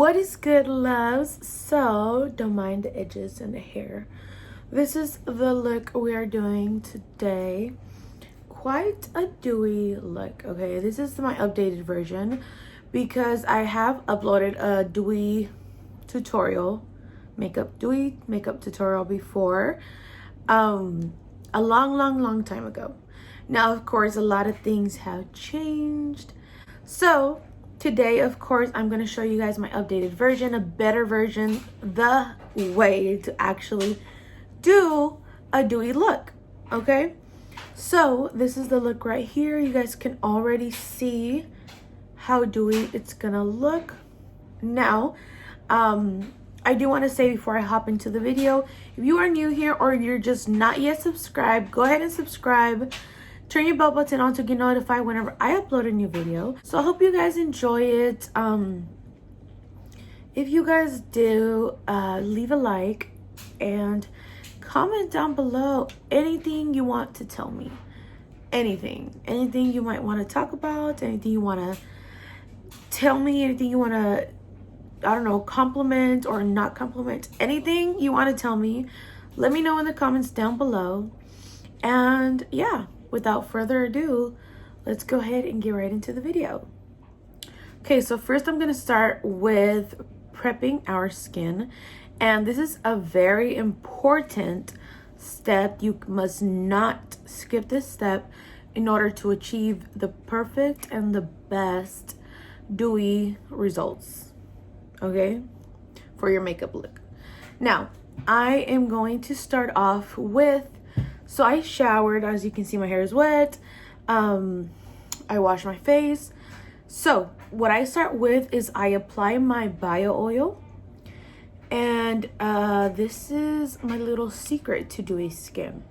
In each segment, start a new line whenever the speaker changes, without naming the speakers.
What is good, loves? So don't mind the edges and the hair. This is the look we are doing today. Quite a dewy look. Okay, this is my updated version because I have uploaded a dewy tutorial, dewy makeup tutorial before, a long time ago. Now, of course, a lot of things have changed. So today, of course, I'm going to show you guys my updated version, a better version, the way to actually do a dewy look. Okay, so this is the look right here. You guys can already see how dewy it's gonna look. Now, I do want to say before I hop into the video, if you are new here or you're just not yet subscribed, go ahead and subscribe. Turn your bell button on to get notified whenever I upload a new video. So I hope you guys enjoy it. If you guys do, leave a like and comment down below anything you want to tell me. Anything you might want to talk about, anything you want to tell me, anything you want to, I don't know, compliment or not compliment, anything you want to tell me, let me know in the comments down below. And yeah, without further ado, let's go ahead and get right into the video. Okay, so first I'm going to start with prepping our skin. And this is a very important step. You must not skip this step in order to achieve the perfect and the best dewy results, okay, for your makeup look. Now, I am going to start off with, so I showered, as you can see my hair is wet. I washed my face. So what I start with is I apply my bio oil. And this is my little secret to dewy skin.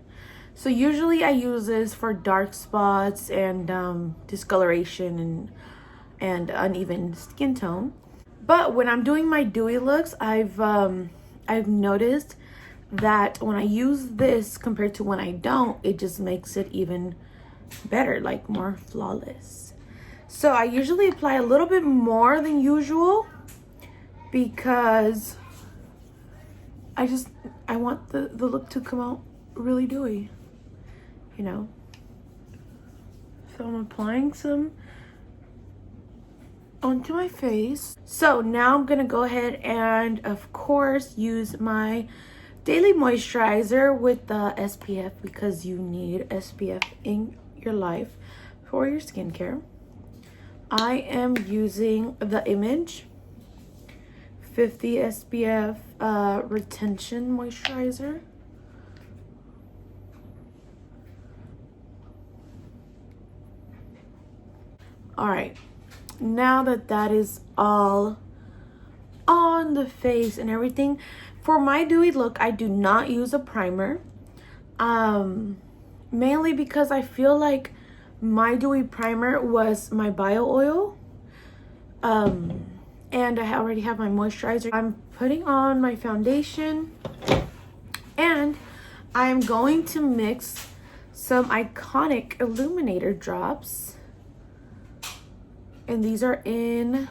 So usually I use this for dark spots and discoloration and uneven skin tone. But when I'm doing my dewy looks, I've noticed that when I use this compared to when I don't, it just makes it even better, like more flawless. So I usually apply a little bit more than usual because I want the look to come out really dewy, you know. So I'm applying some onto my face. So now I'm gonna go ahead and, of course, use my daily moisturizer with the SPF, because you need SPF in your life for your skincare. I am using the Image 50 SPF retention moisturizer. All right, now that is all on the face and everything, for my dewy look, I do not use a primer, mainly because I feel like my dewy primer was my bio oil, and I already have my moisturizer. I'm putting on my foundation, and I'm going to mix some Iconic Illuminator drops, and these are in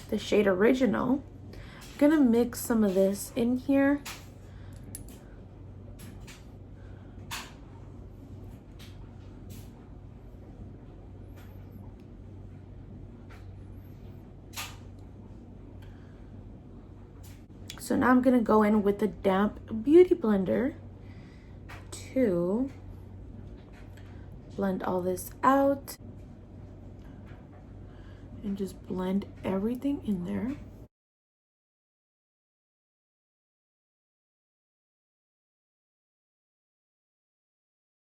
the shade Original. I'm gonna mix some of this in here. So now I'm gonna go in with the damp beauty blender to blend all this out and just blend everything in there.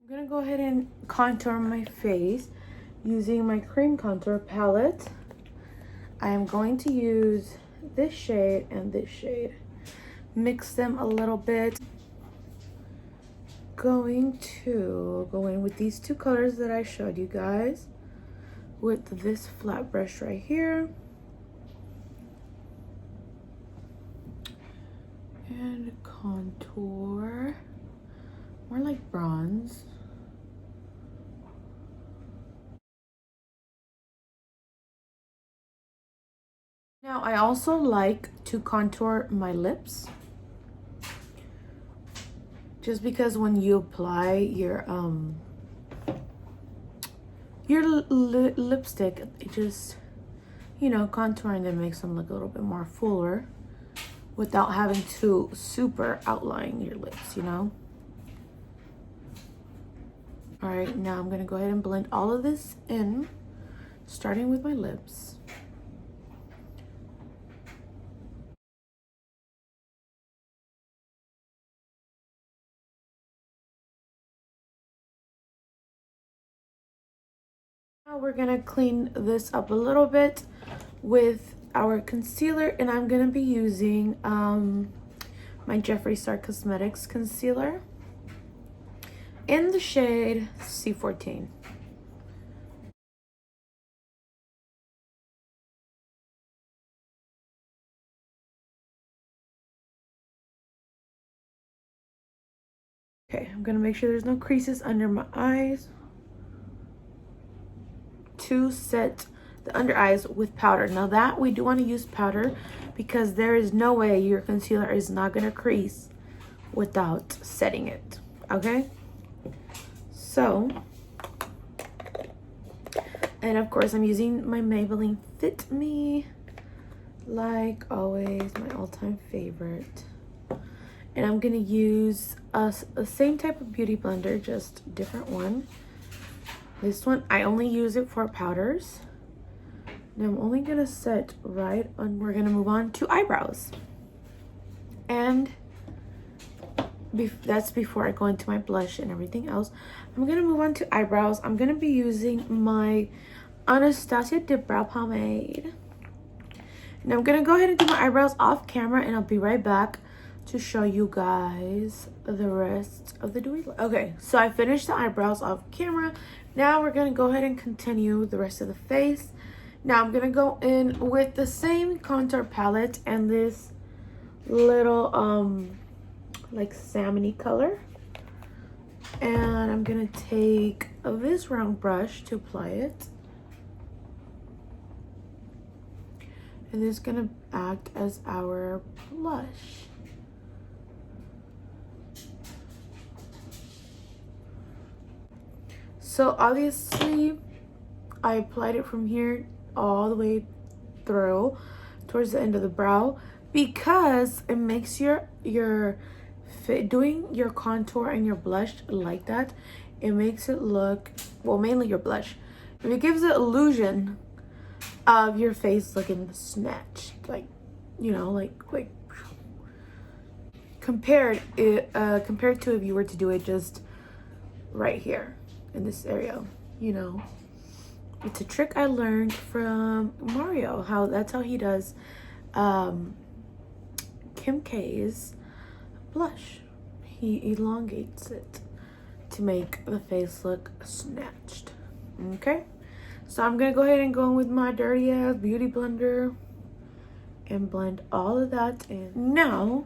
I'm gonna go ahead and contour my face using my cream contour palette. I am going to use this shade and this shade. Mix them a little bit. Going to go in with these two colors that I showed you guys with this flat brush right here. And contour, more like bronze. Now I also like to contour my lips, just because when you apply your lipstick, it just, you know, contouring them makes them look a little bit more fuller without having to super outline your lips, you know. All right, now I'm gonna go ahead and blend all of this in, starting with my lips. Now we're gonna clean this up a little bit with our concealer, and I'm gonna be using my Jeffree Star Cosmetics concealer in the shade C14. Okay, I'm gonna make sure there's no creases under my eyes to set the under eyes with powder. Now that we do want to use powder because there is no way your concealer is not gonna crease without setting it, okay? So, and of course I'm using my Maybelline Fit Me, like always, my all-time favorite. And I'm gonna use a same type of beauty blender, just different one. This one, I only use it for powders. And I'm only gonna set right on, we're gonna move on to eyebrows. And that's before I go into my blush and everything else. I'm gonna move on to eyebrows. I'm gonna be using my Anastasia Dip Brow Pomade. And I'm gonna go ahead and do my eyebrows off camera, and I'll be right back to show you guys the rest of the dewy look. Okay, so I finished the eyebrows off camera. Now we're gonna go ahead and continue the rest of the face. Now I'm gonna go in with the same contour palette and this little like salmony color, and I'm gonna take this round brush to apply it, and this is gonna act as our blush. So obviously I applied it from here all the way through towards the end of the brow, because it makes your doing your contour and your blush like that, it makes it look, well, mainly your blush, it gives the illusion of your face looking snatched, like, you know, like compared to if you were to do it just right here in this area, you know. It's a trick I learned from Mario, that's how he does Kim K's blush. He elongates it to make the face look snatched. Okay, so I'm gonna go ahead and go in with my dirty ass beauty blender and blend all of that in. Now,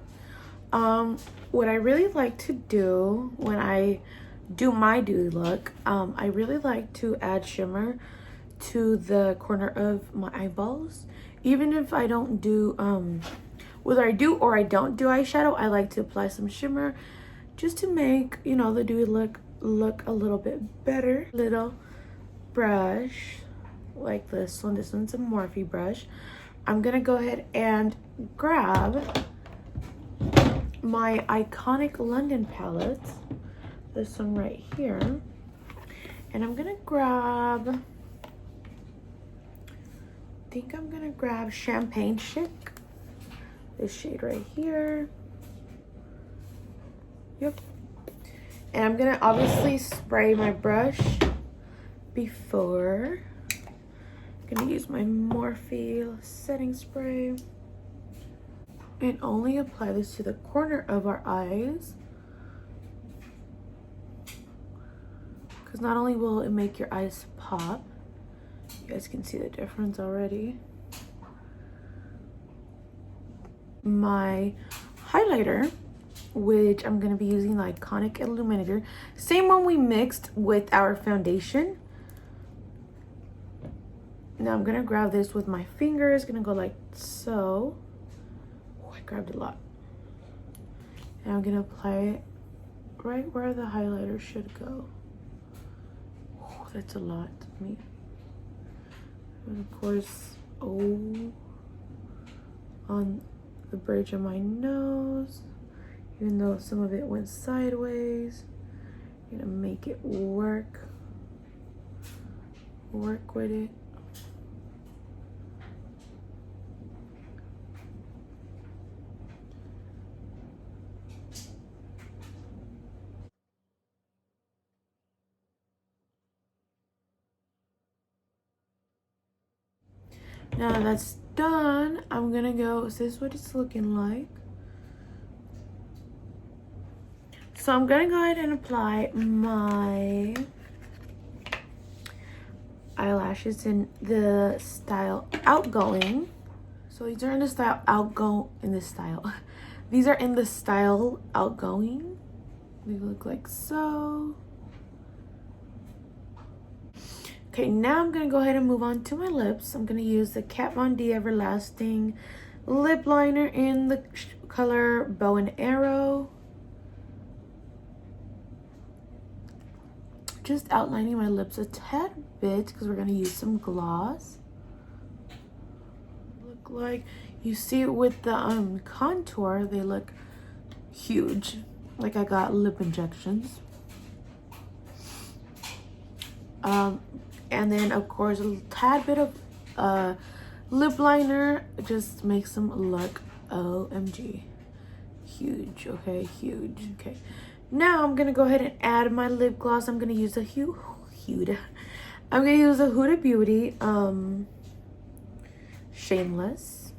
what I really like to do when I do my dewy look, I really like to add shimmer to the corner of my eyeballs. Even if I don't do whether I do or I don't do eyeshadow, I like to apply some shimmer just to make, you know, the dewy look a little bit better. Little brush like this one. This one's a Morphe brush. I'm gonna go ahead and grab my iconic London palette, this one right here, and I'm gonna grab, I think I'm gonna grab Champagne Chic, this shade right here. Yep. And I'm gonna obviously spray my brush before. I'm gonna use my Morphe setting spray and only apply this to the corner of our eyes, because not only will it make your eyes pop, you guys can see the difference already. My highlighter, which I'm going to be using the Iconic Illuminator, same one we mixed with our foundation. Now I'm gonna grab this with my fingers, gonna go like so. Oh, I grabbed a lot. And I'm gonna apply it right where the highlighter should go. Oh, that's a lot to me. And of course, on the bridge of my nose, even though some of it went sideways. I'm gonna make it work with it. Now that's done, I'm gonna go, is this what it's looking like? So I'm gonna go ahead and apply my eyelashes in the style Outgoing. So these are in the style These are in the style Outgoing. They look like so. Okay, now I'm gonna go ahead and move on to my lips. I'm gonna use the Kat Von D Everlasting lip liner in the color Bow and Arrow. Just outlining my lips a tad bit because we're gonna use some gloss. Look like, you see with the contour, they look huge. Like I got lip injections. And then of course a tad bit of lip liner just makes them look OMG huge. Okay, huge. Okay, now I'm gonna go ahead and add my lip gloss. I'm gonna use a Huda Beauty Shameless.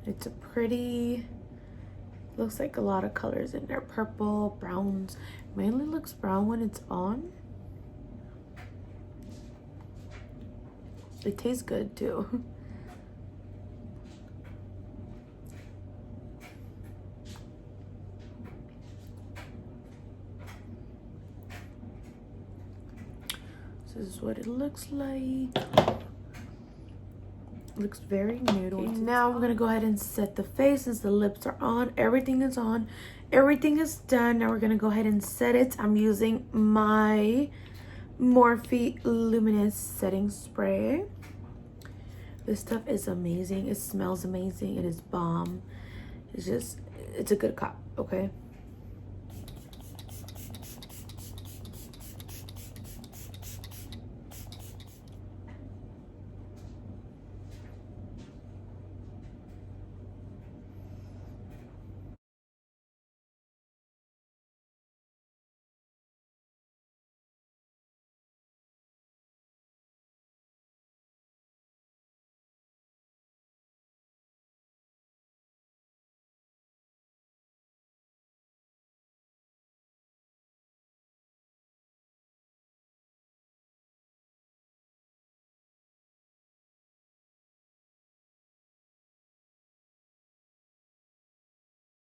It's a pretty, looks like a lot of colors in there, purple, browns. Mainly looks brown when it's on. It tastes good too. This is what it looks like. Looks very nude. Okay, now I'm gonna go ahead and set the face. Since the lips are on, everything is on, everything is done. Now we're gonna go ahead and set it. I'm using my Morphe Luminous setting spray. This stuff is amazing. It smells amazing. It is bomb. It's a good cop. Okay,